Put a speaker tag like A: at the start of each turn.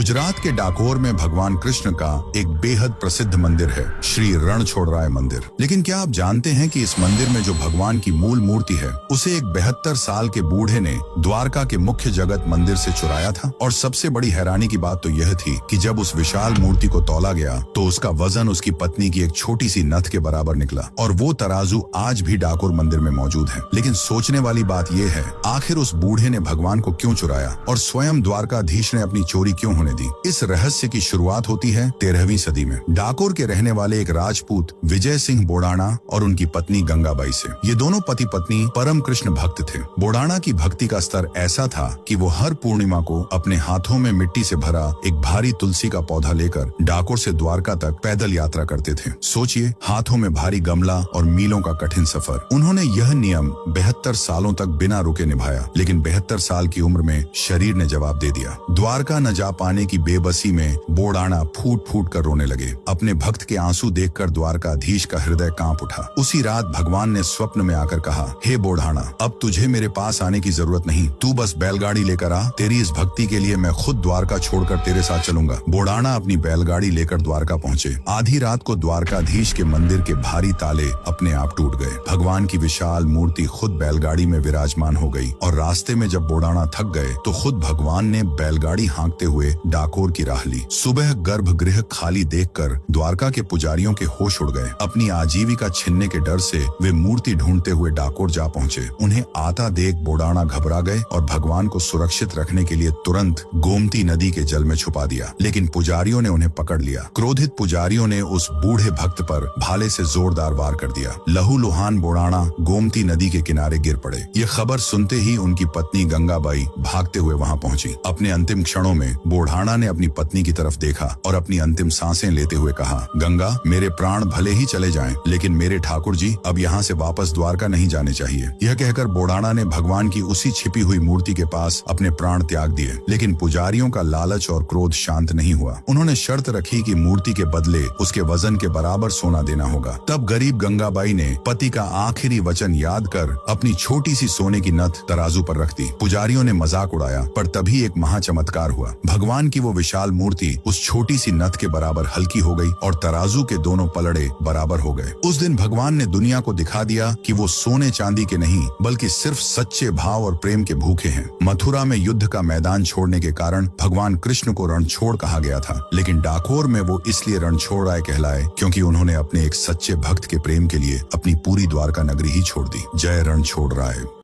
A: गुजरात के डाकोर में भगवान कृष्ण का एक बेहद प्रसिद्ध मंदिर है, श्री रणछोड़राय मंदिर। लेकिन क्या आप जानते हैं कि इस मंदिर में जो भगवान की मूल मूर्ति है उसे एक 72 साल के बूढ़े ने द्वारका के मुख्य जगत मंदिर से चुराया था। और सबसे बड़ी हैरानी की बात तो यह थी कि जब उस विशाल मूर्ति को तौला गया तो उसका वजन उसकी पत्नी की एक छोटी सी नथ के बराबर निकला। और वो तराजू आज भी डाकोर मंदिर में मौजूद है। लेकिन सोचने वाली बात यह है, आखिर उस बूढ़े ने भगवान को क्यों चुराया और स्वयं द्वारकाधीश ने अपनी चोरी क्यों होने दी? इस रहस्य की शुरुआत होती है 13वीं सदी में डाकोर के रहने वाले एक राजपूत विजय सिंह बोडाणा और उनकी पत्नी गंगाबाई से। ये दोनों पति पत्नी परम कृष्ण भक्त थे। बोडाणा की भक्ति का स्तर ऐसा था कि वो हर पूर्णिमा को अपने हाथों में मिट्टी से भरा एक भारी तुलसी का पौधा लेकर डाकोर से द्वारका तक पैदल यात्रा करते थे। सोचिए, हाथों में भारी गमला और मीलों का कठिन सफर। उन्होंने यह नियम 72 सालों तक बिना रुके निभाया। लेकिन 72 साल की उम्र में शरीर ने जवाब दे दिया। द्वारका न जा पाने की बेबसी में बोडाणा फूट फूट कर रोने लगे। अपने भक्त के आंसू देखकर द्वारकाधीश का हृदय कांप उठा। उसी रात भगवान ने स्वप्न में आकर कहा, हे बोडाणा, अब तुझे मेरे पास आने की जरूरत नहीं, तू बस बैलगाड़ी लेकर आ। तेरी इस भक्ति के लिए मैं खुद द्वारका छोड़कर तेरे साथ चलूंगा। बोडाणा अपनी बैलगाड़ी लेकर द्वारका पहुंचे। आधी रात को द्वारकाधीश के मंदिर के भारी ताले अपने आप टूट गए। भगवान की विशाल मूर्ति खुद बैलगाड़ी में विराजमान हो गई। और रास्ते में जब बोडाणा थक गए तो खुद भगवान ने बैलगाड़ी हाँकते हुए डाकोर की राह ली। सुबह गर्भगृह खाली देखकर द्वारका के पुजारियों के होश उड़ गए। अपनी आजीविका छिनने के डर से वे मूर्ति ढूंढते हुए डाकोर जा पहुंचे। उन्हें आता देख बोडाणा घबरा गए और भगवान को सुरक्षित रखने के लिए तुरंत गोमती नदी के जल में छुपा दिया। लेकिन पुजारियों ने उन्हें पकड़ लिया। क्रोधित पुजारियों ने उस बूढ़े भक्त पर भाले से जोरदार वार कर दिया। लहूलुहान बोडाणा गोमती नदी के किनारे गिर पड़े। ये खबर सुनते ही उनकी पत्नी गंगाबाई भागते हुए वहां पहुंची। अपने अंतिम क्षणों में बोडाणा ने अपनी पत्नी की तरफ देखा और अपनी अंतिम सांसें लेते हुए कहा, गंगा, मेरे प्राण भले ही चले जाएं, लेकिन मेरे ठाकुर जी अब यहाँ से वापस द्वारका नहीं जाने चाहिए। यह कहकर बोडाणा ने भगवान की उसी छिपी हुई मूर्ति के पास अपने प्राण त्याग दिए। लेकिन पुजारियों का लालच और क्रोध शांत नहीं हुआ। उन्होंने शर्त रखी कि मूर्ति के बदले उसके वजन के बराबर सोना देना होगा। तब गरीब गंगाबाई ने पति का आखिरी वचन याद कर अपनी छोटी सी सोने की नथ तराजू पर रख दी। पुजारियों ने मजाक उड़ाया, पर तभी एक महाचमत्कार हुआ। भगवान की वो विशाल मूर्ति उस छोटी सी नथ के बराबर हल्की हो गई और तराजू के दोनों पलड़े बराबर हो गए। उस दिन भगवान ने दुनिया को दिखा दिया कि वो सोने चांदी के नहीं बल्कि सिर्फ सच्चे भाव और प्रेम के भूखे हैं। मथुरा में युद्ध का मैदान छोड़ने के कारण भगवान कृष्ण को रणछोड़ कहा गया था। लेकिन डाकोर में वो इसलिए रणछोड़राय कहलाए क्योंकि उन्होंने अपने एक सच्चे भक्त के प्रेम के लिए अपनी पूरी द्वारका नगरी ही छोड़ दी। जय रणछोड़राय।